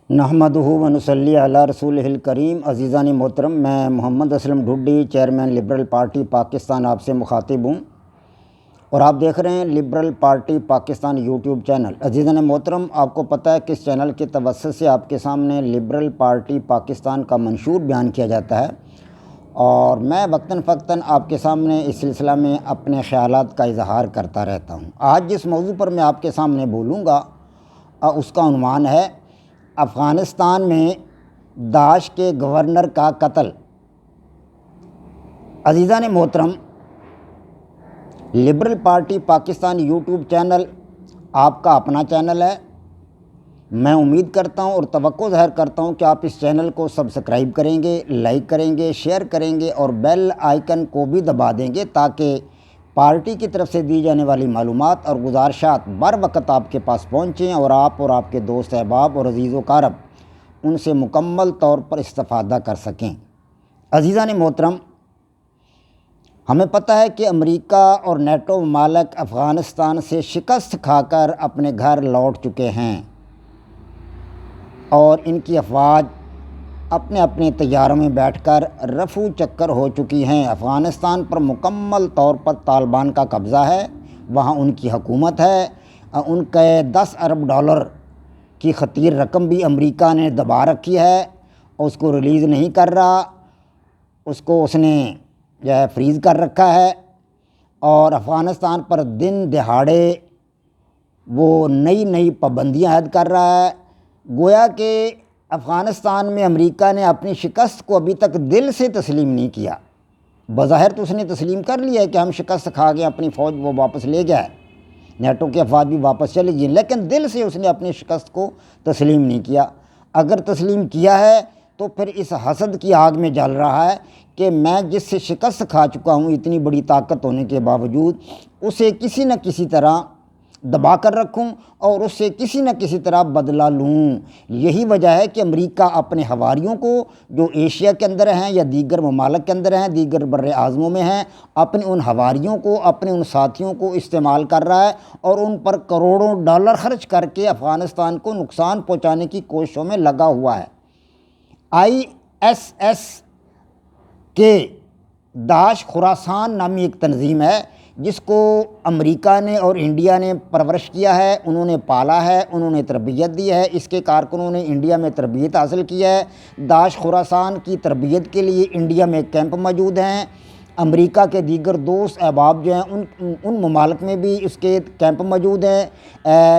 نحمدہ و نصلی علی رسولہ الکریم۔ عزیزان محترم، میں Muhammad Aslam Dhuddi, chairman liberal party Pakistan آپ سے مخاطب ہوں، اور آپ دیکھ رہے ہیں liberal party Pakistan YouTube channel. عزیزان محترم، آپ کو پتہ ہے کہ اس چینل کے توسط سے آپ کے سامنے لبرل پارٹی پاکستان کا منشور بیان کیا جاتا ہے، اور میں وقتاً فوقتاً آپ کے سامنے اس سلسلہ میں اپنے خیالات کا اظہار کرتا رہتا ہوں۔ آج جس موضوع پر میں آپ کے سامنے بولوں گا اس کا عنوان ہے افغانستان میں داعش کے گورنر کا قتل۔ عزیزان محترم، liberal party Pakistan YouTube channel آپ کا اپنا چینل ہے۔ میں امید کرتا ہوں اور توقع ظاہر کرتا ہوں کہ آپ اس چینل کو سبسکرائب کریں گے، لائک کریں گے، شیئر کریں گے اور بیل آئیکن کو بھی دبا دیں گے، تاکہ پارٹی کی طرف سے دی جانے والی معلومات اور گزارشات بر وقت آپ کے پاس پہنچیں اور آپ کے دوست احباب اور عزیز و اقارب ان سے مکمل طور پر استفادہ کر سکیں۔ عزیزان محترم، ہمیں پتہ ہے کہ امریکہ اور نیٹو ممالک افغانستان سے شکست کھا کر اپنے گھر لوٹ چکے ہیں، اور ان کی افواج اپنے اپنے طیاروں میں بیٹھ کر رفو چکر ہو چکی ہیں۔ افغانستان پر مکمل طور پر طالبان کا قبضہ ہے، وہاں ان کی حکومت ہے۔ ان کے 10 ارب ڈالر کی خطیر رقم بھی امریکہ نے دبا رکھی ہے، اور اس کو ریلیز نہیں کر رہا، اس نے جو ہے فریز کر رکھا ہے، اور افغانستان پر دن دہاڑے وہ نئی پابندیاں عائد کر رہا ہے۔ گویا کہ افغانستان میں امریکہ نے اپنی شکست کو ابھی تک دل سے تسلیم نہیں کیا۔ بظاہر تو اس نے تسلیم کر لیا ہے کہ ہم شکست کھا گئے، اپنی فوج وہ واپس لے گیا ہے، نیٹو کی افواج بھی واپس چلی گئی، لیکن دل سے اس نے اپنی شکست کو تسلیم نہیں کیا۔ اگر تسلیم کیا ہے تو پھر اس حسد کی آگ میں جل رہا ہے کہ میں جس سے شکست کھا چکا ہوں اتنی بڑی طاقت ہونے کے باوجود، اسے کسی نہ کسی طرح دبا کر رکھوں اور اس سے کسی نہ کسی طرح بدلہ لوں۔ یہی وجہ ہے کہ امریکہ اپنے حواریوں کو جو ایشیا کے اندر ہیں یا دیگر ممالک کے اندر ہیں، دیگر بر اعظموں میں ہیں، اپنے ان حواریوں کو، اپنے ان ساتھیوں کو استعمال کر رہا ہے، اور ان پر کروڑوں ڈالر خرچ کر کے افغانستان کو نقصان پہنچانے کی کوششوں میں لگا ہوا ہے۔ ISS کے داعش خراسان نامی ایک تنظیم ہے جس کو امریکہ نے اور انڈیا نے پرورش کیا ہے، انہوں نے پالا ہے، انہوں نے تربیت دی ہے، اس کے کارکنوں نے انڈیا میں تربیت حاصل کی ہے۔ داعش خراسان کی تربیت کے لیے انڈیا میں کیمپ موجود ہیں، امریکہ کے دیگر دوست احباب جو ہیں ان ممالک میں بھی اس کے کیمپ موجود ہیں۔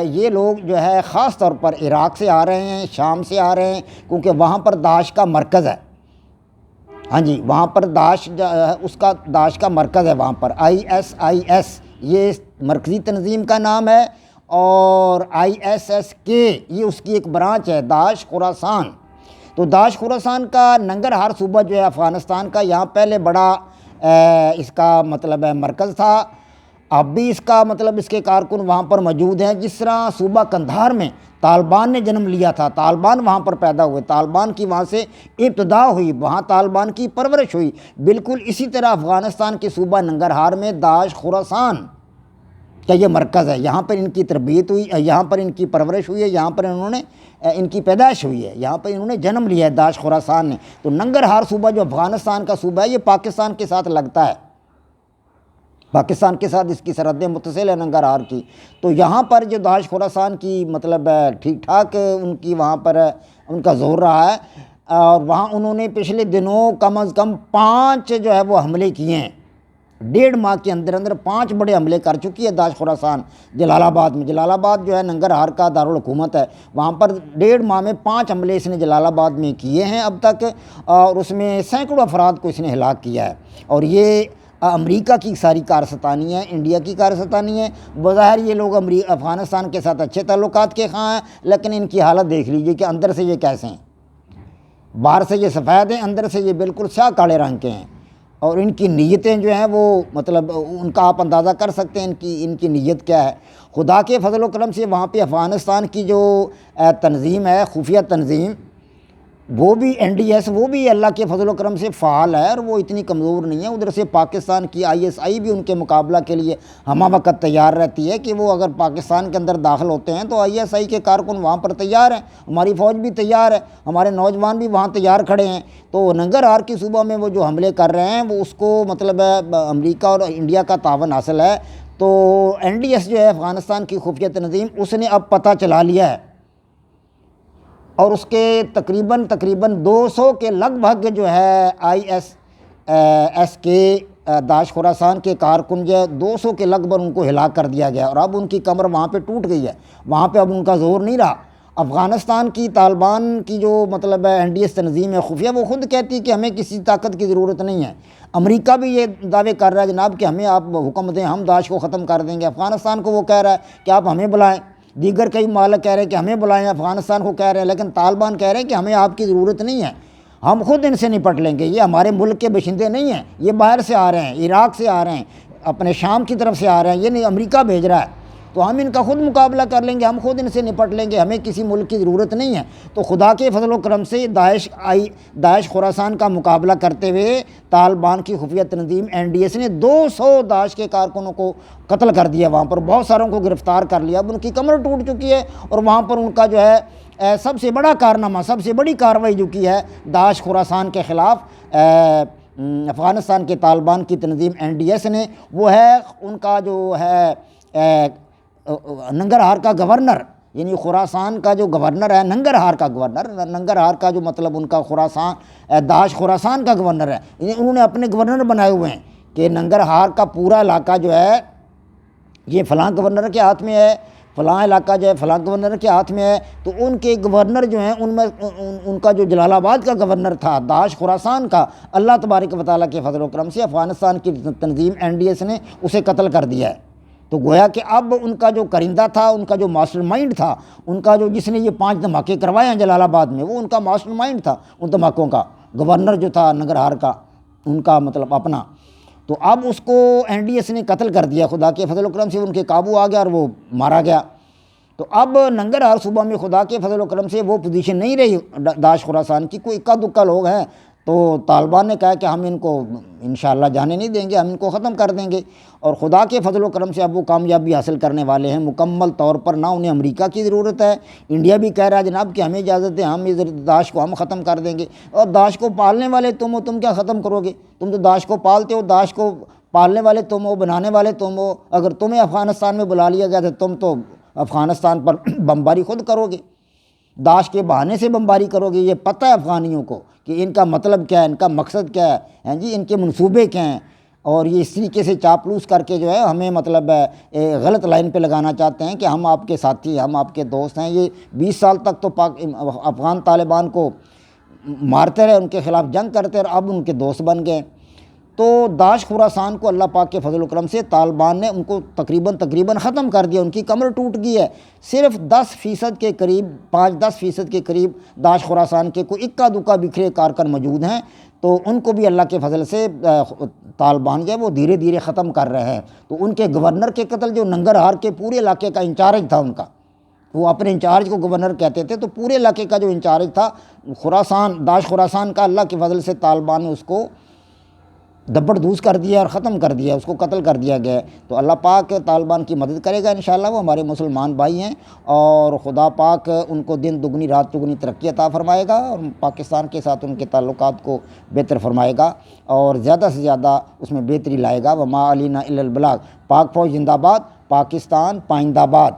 یہ لوگ جو ہے خاص طور پر عراق سے آ رہے ہیں، شام سے آ رہے ہیں، کیونکہ وہاں پر داعش کا مرکز ہے۔ ہاں جی، وہاں پر داعش کا مرکز ہے وہاں پر۔ ISIS یہ مرکزی تنظیم کا نام ہے، اور ISSK یہ اس کی ایک برانچ ہے، داعش خراسان۔ تو داعش خراسان کا ننگرہار صوبہ جو ہے افغانستان کا، یہاں پہلے بڑا اس کا مطلب ہے مرکز تھا، اب بھی اس کا مطلب اس کے کارکن وہاں پر موجود ہیں۔ جس طرح صوبہ قندھار میں طالبان نے جنم لیا تھا، طالبان وہاں پر پیدا ہوئے، طالبان کی وہاں سے ابتدا ہوئی، وہاں طالبان کی پرورش ہوئی، بالکل اسی طرح افغانستان کے صوبہ ننگرہار میں داعش خراسان کا یہ مرکز ہے۔ یہاں پر ان کی تربیت ہوئی، یہاں پر ان کی پرورش ہوئی ہے، یہاں پر ان کی پیدائش ہوئی ہے، یہاں پر انہوں نے جنم لیا ہے داعش خراسان نے۔ تو ننگرہار صوبہ جو افغانستان کا صوبہ ہے، یہ پاکستان کے ساتھ لگتا ہے، پاکستان کے ساتھ اس کی سرحدیں متصل ہیں ننگرہار کی۔ تو یہاں پر جو داعش خراسان کی مطلب ٹھیک ٹھاک ان کی وہاں پر ان کا زور رہا ہے، اور وہاں انہوں نے پچھلے دنوں کم از کم 5 جو ہے وہ حملے کیے ہیں۔ 1.5 ماہ کے اندر 5 بڑے حملے کر چکی ہے داعش خراسان جلال آباد میں۔ جلال آباد جو ہے ننگرہار کا دارالحکومت ہے، وہاں پر 1.5 ماہ میں 5 حملے اس نے جلال آباد میں کیے ہیں اب تک، اور اس میں سینکڑوں افراد کو اس نے ہلاک کیا ہے۔ اور یہ امریکہ کی ساری کارستانی ہے، انڈیا کی کارستانی ہے۔ بظاہر یہ لوگ افغانستان کے ساتھ اچھے تعلقات کے خواہاں ہیں، لیکن ان کی حالت دیکھ لیجئے کہ اندر سے یہ کیسے ہیں۔ باہر سے یہ سفید ہیں، اندر سے یہ بالکل سیاہ کالے رنگ کے ہیں، اور ان کی نیتیں جو ہیں وہ مطلب ان کا آپ اندازہ کر سکتے ہیں ان کی نیت کیا ہے۔ خدا کے فضل و کرم سے وہاں پہ افغانستان کی جو تنظیم ہے، خفیہ تنظیم وہ بھی این ڈی ایس وہ بھی اللہ کے فضل و کرم سے فعال ہے اور وہ اتنی کمزور نہیں ہے۔ ادھر سے پاکستان کی آئی ایس آئی بھی ان کے مقابلہ کے لیے ہمہ وقت تیار رہتی ہے کہ وہ اگر پاکستان کے اندر داخل ہوتے ہیں تو آئی ایس آئی کے کارکن وہاں پر تیار ہیں، ہماری فوج بھی تیار ہے، ہمارے نوجوان بھی وہاں تیار کھڑے ہیں۔ تو ننگرہار کی صوبہ میں وہ جو حملے کر رہے ہیں وہ اس کو مطلب امریکہ اور انڈیا کا تعاون حاصل ہے۔ تو این ڈی ایس جو ہے افغانستان کی خفیہ تنظیم، اس نے اب پتہ چلا لیا ہے اور اس کے تقریباً 200 کے لگ بھگ جو ہے آئی ایس کے داعش خراسان کے کارکن جو ہے 200 کے لگ بھگ ان کو ہلاک کر دیا گیا اور اب ان کی کمر وہاں پہ ٹوٹ گئی ہے، وہاں پہ اب ان کا زور نہیں رہا۔ افغانستان کی طالبان کی جو مطلب ہے این ڈی ایس تنظیم ہے خفیہ، وہ خود کہتی ہے کہ ہمیں کسی طاقت کی ضرورت نہیں ہے۔ امریکہ بھی یہ دعوے کر رہا ہے جناب کہ ہمیں آپ حکم دیں، ہم داعش کو ختم کر دیں گے۔ افغانستان کو وہ کہہ رہا ہے کہ آپ ہمیں بلائیں، دیگر کئی ممالک کہہ رہے ہیں کہ ہمیں بلائیں، افغانستان کو کہہ رہے ہیں، لیکن طالبان کہہ رہے ہیں کہ ہمیں آپ کی ضرورت نہیں ہے، ہم خود ان سے نپٹ لیں گے، یہ ہمارے ملک کے باشندے نہیں ہیں، یہ باہر سے آ رہے ہیں، عراق سے آ رہے ہیں، اپنے شام کی طرف سے آ رہے ہیں، یہ نہیں امریکہ بھیج رہا ہے، تو ہم ان کا خود مقابلہ کر لیں گے، ہم خود ان سے نپٹ لیں گے، ہمیں کسی ملک کی ضرورت نہیں ہے۔ تو خدا کے فضل و کرم سے داعش خراسان کا مقابلہ کرتے ہوئے طالبان کی خفیہ تنظیم این ڈی ایس نے 200 داعش کے کارکنوں کو قتل کر دیا، وہاں پر بہت ساروں کو گرفتار کر لیا، اب ان کی کمر ٹوٹ چکی ہے اور وہاں پر ان کا جو ہے سب سے بڑا کارنامہ، سب سے بڑی کارروائی جو کی ہے داعش خراسان کے خلاف افغانستان کے طالبان کی تنظیم این ڈی ایس نے، وہ ہے ان کا جو ہے ننگرہار کا گورنر، یعنی خراسان کا جو گورنر ہے، ننگرہار کا گورنر، ننگرہار کا جو مطلب ان کا داعش خراسان کا گورنر ہے، یعنی انہوں نے اپنے گورنر بنائے ہوئے ہیں کہ ننگرہار کا پورا علاقہ جو ہے یہ فلاں گورنر کے ہاتھ میں ہے، فلاں علاقہ جو ہے فلاں گورنر کے ہاتھ میں ہے۔ تو ان کے گورنر جو ہیں ان میں ان کا جو جلال آباد کا گورنر تھا داعش خراسان کا، اللہ تبارک و تعالیٰ کے فضل و کرم سے افغانستان کی تنظیم این ڈی ایس نے اسے قتل کر دیا ہے۔ تو گویا کہ اب ان کا جو کرندہ تھا، ان کا جو ماسٹر مائنڈ تھا، ان کا جو جس نے یہ 5 دھماکے کروائے ہیں جلال آباد میں، وہ ان کا ماسٹر مائنڈ تھا ان دھماکوں کا، گورنر جو تھا ننگرہار کا ان کا مطلب اپنا۔ تو اب اس کو این ڈی ایس نے قتل کر دیا، خدا کے فضل و کرم سے ان کے قابو آ گیا اور وہ مارا گیا۔ تو اب ننگرہار صوبہ میں خدا کے فضل و کرم سے وہ پوزیشن نہیں رہی داعش خراسان کی، کوئی اکا دکا لوگ ہیں، تو طالبان نے کہا کہ ہم ان کو انشاءاللہ جانے نہیں دیں گے، ہم ان کو ختم کر دیں گے، اور خدا کے فضل و کرم سے اب وہ کامیابی حاصل کرنے والے ہیں مکمل طور پر۔ نہ انہیں امریکہ کی ضرورت ہے، انڈیا بھی کہہ رہا ہے جناب کہ ہمیں اجازت دیں، ہم داعش کو ہم ختم کر دیں گے، اور داعش کو پالنے والے تم ہو، تم کیا ختم کرو گے؟ تم تو داعش کو پالتے ہو، داعش کو پالنے والے تم ہو، بنانے والے تم ہو، اگر تمہیں افغانستان میں بلا لیا گیا تو تم تو افغانستان پر بمباری خود کرو گے، داعش کے بہانے سے بمباری کرو گے۔ یہ پتہ ہے افغانیوں کو کہ ان کا مطلب کیا ہے، ان کا مقصد کیا ہے، جی ان کے منصوبے کیا ہیں، اور یہ اس طریقے سے چاپلوس کر کے جو ہے ہمیں مطلب غلط لائن پہ لگانا چاہتے ہیں کہ ہم آپ کے ساتھی ہیں، ہم آپ کے دوست ہیں۔ یہ 20 سال تک تو افغان طالبان کو مارتے رہے، ان کے خلاف جنگ کرتے رہے، اب ان کے دوست بن گئے۔ تو داعش خراسان کو اللہ پاک کے فضل و کرم سے طالبان نے ان کو تقریباً ختم کر دیا، ان کی کمر ٹوٹ گئی ہے۔ صرف 10% کے قریب 5-10% کے قریب داعش خراسان کے کوئی اکا دکا بکھرے کارکن موجود ہیں، تو ان کو بھی اللہ کے فضل سے طالبان جو ہے وہ دھیرے دھیرے ختم کر رہے ہیں۔ تو ان کے گورنر کے قتل، جو ننگرہار کے پورے علاقے کا انچارج تھا ان کا، وہ اپنے انچارج کو گورنر کہتے تھے، تو پورے علاقے کا جو انچارج تھا داعش خراسان کا، اللہ کے فضل سے طالبان نے اس کو دبڑ دوز کر دیا اور ختم کر دیا، اس کو قتل کر دیا گیا۔ تو اللہ پاک طالبان کی مدد کرے گا انشاءاللہ، وہ ہمارے مسلمان بھائی ہیں، اور خدا پاک ان کو دن دگنی رات چگنی ترقی عطا فرمائے گا، اور پاکستان کے ساتھ ان کے تعلقات کو بہتر فرمائے گا، اور زیادہ سے زیادہ اس میں بہتری لائے گا۔ وما علینا الا البلاغ۔ پاک فوج زندہ باد، پاکستان پائندہ باد۔